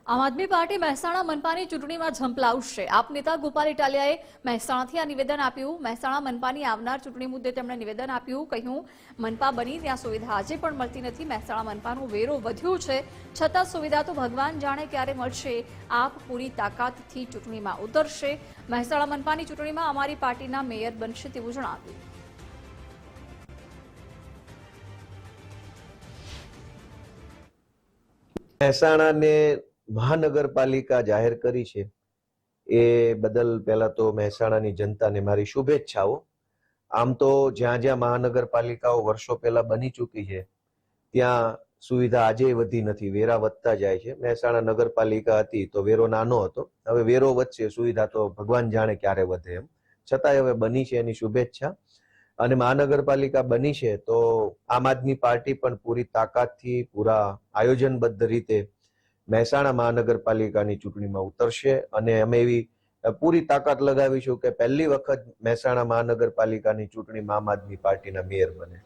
આમ આદમી પાર્ટી મહેસાણા મનપાની ચૂંટણીમાં ઝંપલાવશે। આપ નેતા ગોપાલ ઇટાલિયાએ મહેસાણાથી આ નિવેદન આપ્યું। મહેસાણા મનપાની આવનાર ચૂંટણી મુદ્દે તેમણે નિવેદન આપ્યું। કહ્યું, મનપા બની ત્યાં સુવિધા આજે પણ મળતી નથી। મહેસાણા મનપાનો વેરો વધ્યો છે, છતાં સુવિધા તો ભગવાન જાણે ક્યારે મળશે। આપ પૂરી તાકાતથી ચૂંટણીમાં ઉતરશે। મહેસાણા મનપાની ચૂંટણીમાં અમારી પાર્ટીના મેયર બનશે તેવું જણાવ્યું। મહેસાણાને મહાનગરપાલિકા જાહેર કરી છે એ બદલ પહેલા તો મહેસાણાની જનતાને મારી શુભેચ્છાઓ। આમ તો જ્યાં જ્યાં મહાનગરપાલિકાઓ વર્ષો પહેલા બની ચૂકી છે ત્યાં સુવિધા આજે વધી નથી, વેરા વધતા જાય છે। મહેસાણા નગરપાલિકા હતી તો વેરો નાનો હતો, હવે વેરો વધશે, સુવિધા તો ભગવાન જાણે ક્યારે વધે એમ, છતાંય હવે બની છે એની શુભેચ્છા। અને મહાનગરપાલિકા બની છે તો આમ આદમી પાર્ટી પણ પૂરી તાકાતથી પૂરા આયોજનબદ્ધ રીતે મહેસાણા મહાનગરપાલિકાની ચૂંટણીમાં ઉતરશે અને અમે એવી પૂરી તાકાત લગાવીશું કે પહેલી વખત મહેસાણા મહાનગરપાલિકાની ચૂંટણીમાં આમ આદમી પાર્ટીના મેયર બને।